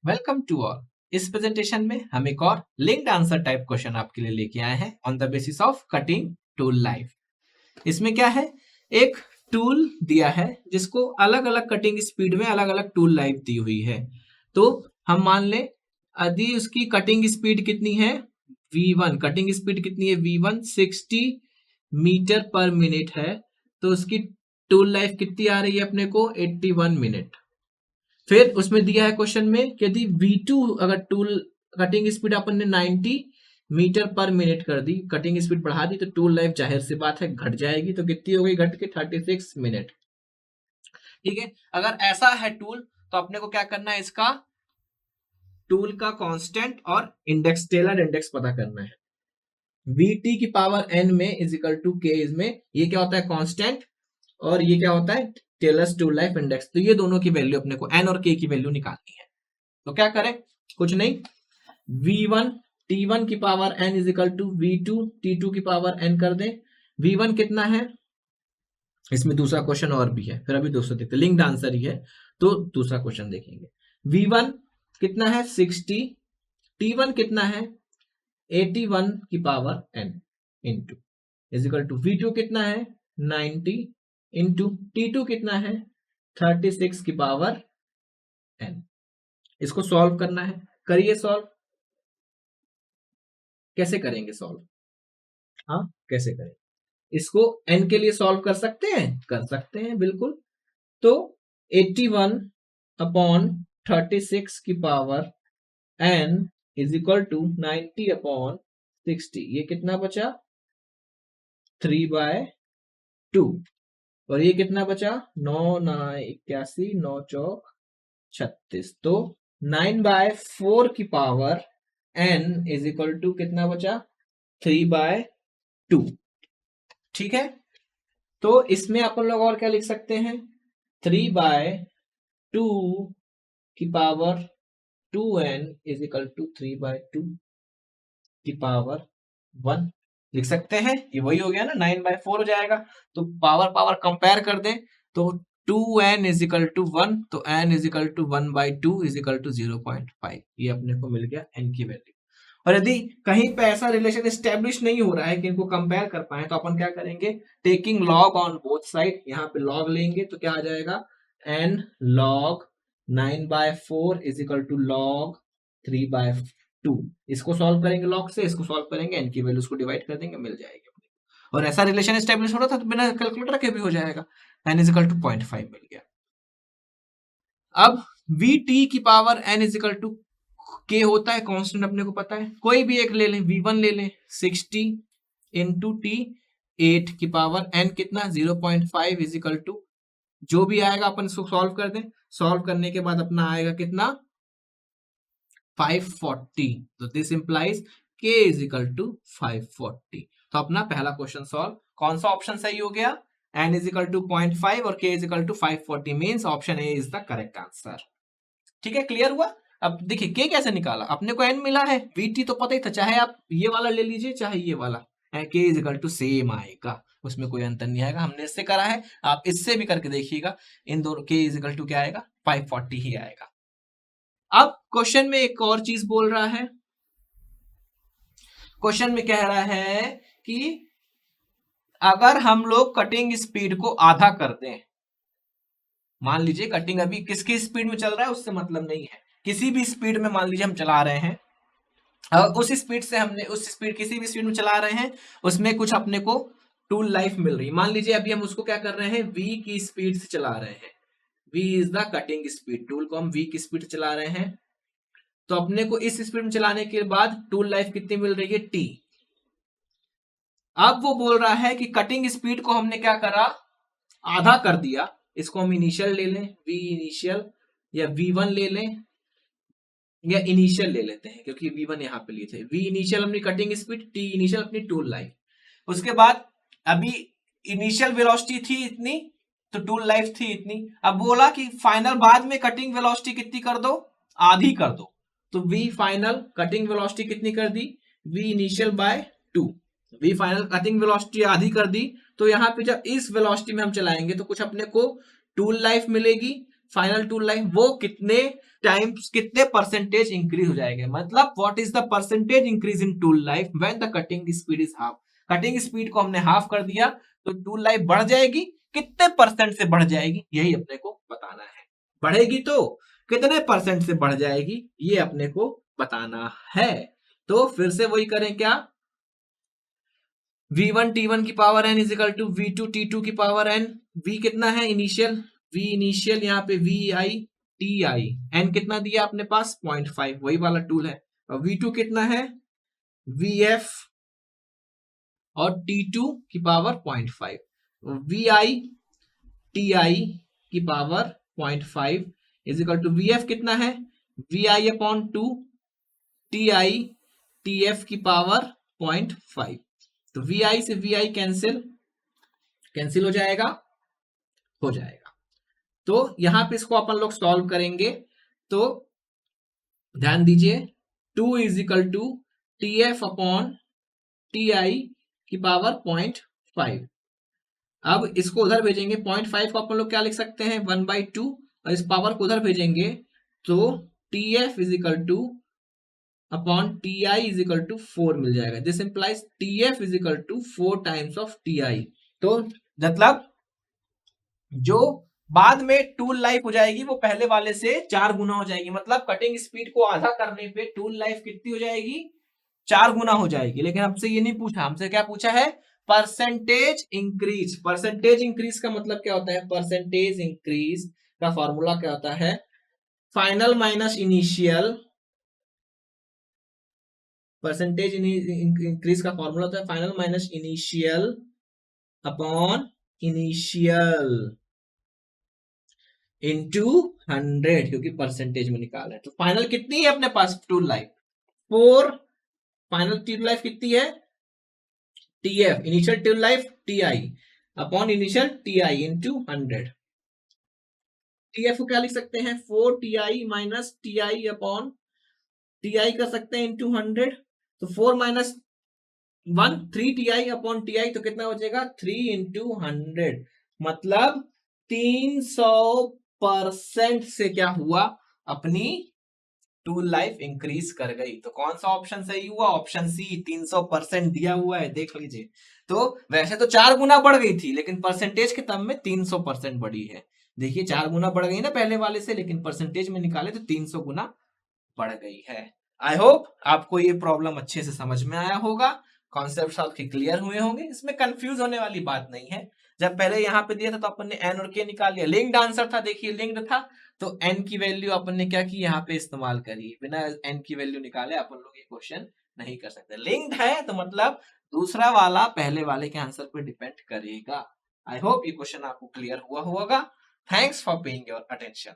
Welcome to all. इस presentation में हम एक और लिंक्ड आंसर टाइप क्वेश्चन आपके लिए लेके आए हैं on the basis of cutting tool life. इसमें क्या है, एक टूल दिया है जिसको अलग अलग कटिंग स्पीड में अलग अलग टूल लाइफ दी हुई है। तो हम मान लें यदि उसकी कटिंग स्पीड कितनी है v1, कटिंग स्पीड कितनी है v1 60 मीटर पर मिनट है, तो उसकी टूल लाइफ कितनी आ रही है अपने को 81 मिनट। फिर उसमें दिया है क्वेश्चन में कि यदि V2 अगर टूल कटिंग स्पीड अपन ने 90 मीटर पर मिनट कर दी, कटिंग स्पीड बढ़ा दी, तो टूल लाइफ जाहिर सी बात है घट जाएगी। तो कितनी हो गई, घट के 36 मिनट। ठीक है, अगर ऐसा है टूल तो अपने को क्या करना है, इसका टूल का कांस्टेंट और इंडेक्स टेलर इंडेक्स पता करना है। Vt की पावर n में इज इक्वल टू k, इसमें ये क्या होता है कांस्टेंट और ये क्या होता है टेलर्स टूल लाइफ इंडेक्स। तो ये दोनों की वैल्यू अपने को n और k की वैल्यू निकालनी है। तो क्या करें, कुछ नहीं, v1 t1 की power n is equal to v2 t2 की पावर n कर दें। v1 कितना है, इसमें दूसरा क्वेश्चन और भी है, फिर अभी दोस्तों देखते लिंक्ड आंसर ही है तो दूसरा क्वेश्चन देखेंगे। v1 कितना है 60, t1 कितना है 81 की power n into is equal to v2 कितना है 90 इंटू t2 कितना है 36 की पावर n। इसको सॉल्व करना है, करिए सॉल्व। कैसे करेंगे सॉल्व, हाँ कैसे करें, इसको n के लिए सॉल्व कर सकते हैं, कर सकते हैं बिल्कुल। तो 81 अपॉन 36 की power n is equal to 90 upon 60, ये कितना बचा 3/2, और ये कितना बचा 9 9 81 9 चौक 36, तो 9/4 की power n is equal to कितना बचा 3/2। ठीक है, तो इसमें अपन लोग और क्या लिख सकते हैं, 3/2 की power 2n is equal to 3/2 की पावर 1 लिख सकते हैं। ये वही हो गया ना, 9/4 हो जाएगा। तो पावर पावर कंपेयर कर दें तो 2n इज इक्वल टू 1, तो n is equal to 1/2 is equal to 0.5, ये अपने को मिल गया n की वैल्यू। और यदि कहीं पे ऐसा रिलेशन स्टेब्लिश नहीं हो रहा है कि इनको कंपेयर कर पाए, तो अपन क्या करेंगे, taking log on both side, यहाँ पे लॉग लेंगे तो क्या आ जाएगा n log 9/4 is equal to log 3/2। इसको सॉल्व करेंगे लॉग से, इसको सॉल्व करेंगे n की वैल्यूज को डिवाइड कर देंगे, मिल जाएगी। और ऐसा रिलेशन स्टेब्लिश हो रहा था तो बिना कैलकुलेटर के भी हो जाएगा, n इज इक्वल टू 0.5 मिल गया। अब vt की power n is equal to k होता है कांस्टेंट, अपने को पता है, कोई भी एक ले लें, v1 ले लें 60 इंटू t 8 की पावर n कितना 0.5 इज इक्वल टू, जो भी आएगा अपन इसको सॉल्व कर दें, सॉल्व करने के बाद अपना आएगा कितना 540, तो this implies k is equal to 540। तो अपना पहला क्वेश्चन सॉल्व, कौन सा ऑप्शन सही हो गया, n इज इक्वल टू 0.5 और k is equal to 540 means option A is the correct answer. ठीक है, क्लियर हुआ। अब देखिए k कैसे निकाला, अपने को n मिला है, vt तो पता ही था, चाहे आप ये वाला ले लीजिए चाहे ये वाला, k is equal to same आएगा, उसमें कोई अंतर नहीं आएगा। हमने इससे करा है, आप इससे भी करके देखिएगा, इन दोनों k इज इक्वल टू क्या आएगा 540 ही आएगा। अब क्वेश्चन में एक और चीज बोल रहा है, क्वेश्चन में कह रहा है कि अगर हम लोग कटिंग स्पीड को आधा कर दें, मान लीजिए कटिंग अभी किसकी स्पीड में चल रहा है उससे मतलब नहीं है, किसी भी स्पीड में मान लीजिए हम चला रहे हैं, उस स्पीड से हमने उस स्पीड किसी भी स्पीड में चला रहे हैं, उसमें कुछ अपने को टूल लाइफ मिल रही है। मान लीजिए अभी हम उसको क्या कर रहे हैं, v की स्पीड से चला रहे हैं, v is the cutting speed, tool को हम v की स्पीड से चला रहे हैं, तो अपने को इस स्पीड में चलाने के बाद टूल लाइफ कितनी मिल रही है t। अब वो बोल रहा है कि कटिंग स्पीड को हमने क्या करा, आधा कर दिया, इसको हम इनिशियल ले लें v इनिशियल, या v1 ले लें, या इनिशियल ले लेते हैं क्योंकि v1 यहाँ पे लिए थे, v इनिशियल अपनी कटिंग स्पीड, t इनिशियल अपनी टूल लाइफ। उसके बाद अभी इनिशियल वेलोसिटी थी इतनी तो टूल लाइफ थी इतनी, अब बोला कि फाइनल बाद में कटिंग वेलोसिटी कितनी कर दो, आधी कर दो, तो v फाइनल कटिंग वेलोसिटी कितनी कर दी, v initial by 2, v final cutting velocity आधी कर दी। तो यहाँ पे जब इस वेलोसिटी में हम चलाएंगे तो कुछ अपने को टूल लाइफ मिलेगी, फाइनल टूल लाइफ, वो कितने टाइम्स, कितने परसेंटेज इंक्रीज हो जाएगा, मतलब what is the percentage increase in tool life when the cutting speed is half. Cutting speed को हमने हाफ कर दिया तो टूल लाइफ बढ़ जाएगी, कितने परसेंट से बढ़ जाएगी यही अपने को बताना है। बढ़ेगी तो कितने परसेंट से बढ़ जाएगी ये अपने को बताना है। तो फिर से वही करें क्या, v1 t1 की power n is equal to v2 t2 की पावर n। v कितना है इनिशियल, v इनिशियल यहाँ पे vi ti, n कितना दिया अपने पास 0.5, वही वाला टूल है। और v2 कितना है vf और t2 की पावर 0.5, vi ti की power 0.5 is equal to vf कितना है vi अपॉन 2 ti tf की पावर 0.5। तो vi से vi कैंसिल हो जाएगा, तो यहां पे इसको अपन लोग सॉल्व करेंगे। तो ध्यान दीजिए 2 is equal to tf upon ti की पावर 0.5। अब इसको उधर भेजेंगे, 0.5 को अपन लोग क्या लिख सकते हैं 1/2, और इस पावर को उधर भेजेंगे तो tf is equal to upon ti is equal to 4 मिल जाएगा। This implies tf is equal to 4 times of ti। तो मतलब जो बाद में टूल लाइफ हो जाएगी वो पहले वाले से 4 गुना हो जाएगी, मतलब कटिंग स्पीड को आधा करने पे टूल लाइफ कितनी हो जाएगी 4 गुना हो जाएगी। लेकिन हमसे ये नहीं पूछा, हमसे क्या पूछा है परसेंटेज इंक्रीज। परसेंटेज इंक्रीज का मतलब क्या होता है, परसेंटेज इंक्रीज का फॉर्मूला क्या होता है final minus initial. Percentage increase का फॉर्मूला होता है final minus initial upon initial into 100, क्योंकि परसेंटेज में निकाला है। तो फाइनल कितनी है अपने पास tool life 4, final tool life कितनी है tf initial tool life ti upon initial ti into 100। tf को क्या लिख सकते हैं 4 ti minus ti upon ti कर सकते हैं इनटू 100। तो 4 माइनस 1 3 ti अपॉन ti, तो कितना हो जाएगा 3 इंटू 100, मतलब 300% से क्या हुआ अपनी टूल लाइफ इंक्रीज कर गई। तो कौन सा ऑप्शन सही हुआ, ऑप्शन सी 300% दिया हुआ है, देख लीजिए। तो वैसे तो 4 गुना बढ़ गई थी, लेकिन परसेंटेज के टर्म में 300% बढ़ी है। देखिए 4 गुना बढ़ गई ना पहले वाले से, लेकिन परसेंटेज में निकाले तो 300 गुना बढ़ गई है। आई होप आपको ये प्रॉब्लम अच्छे से समझ में आया होगा, कॉन्सेप्ट आपके क्लियर हुए होंगे, इसमें कंफ्यूज होने वाली बात नहीं है। जब पहले यहाँ पे दिया था तो अपन ने n और k निकाल लिया, लिंक्ड आंसर था, देखिए लिंक्ड था, तो n की वैल्यू अपन ने क्या की यहाँ पे इस्तेमाल करी, बिना n की वैल्यू निकाले अपन लोग ये क्वेश्चन नहीं कर सकते। लिंक्ड है तो मतलब दूसरा वाला पहले वाले के आंसर पर डिपेंड करेगा। आई होप ये क्वेश्चन आपको क्लियर हुआ होगा। Thanks for paying your attention.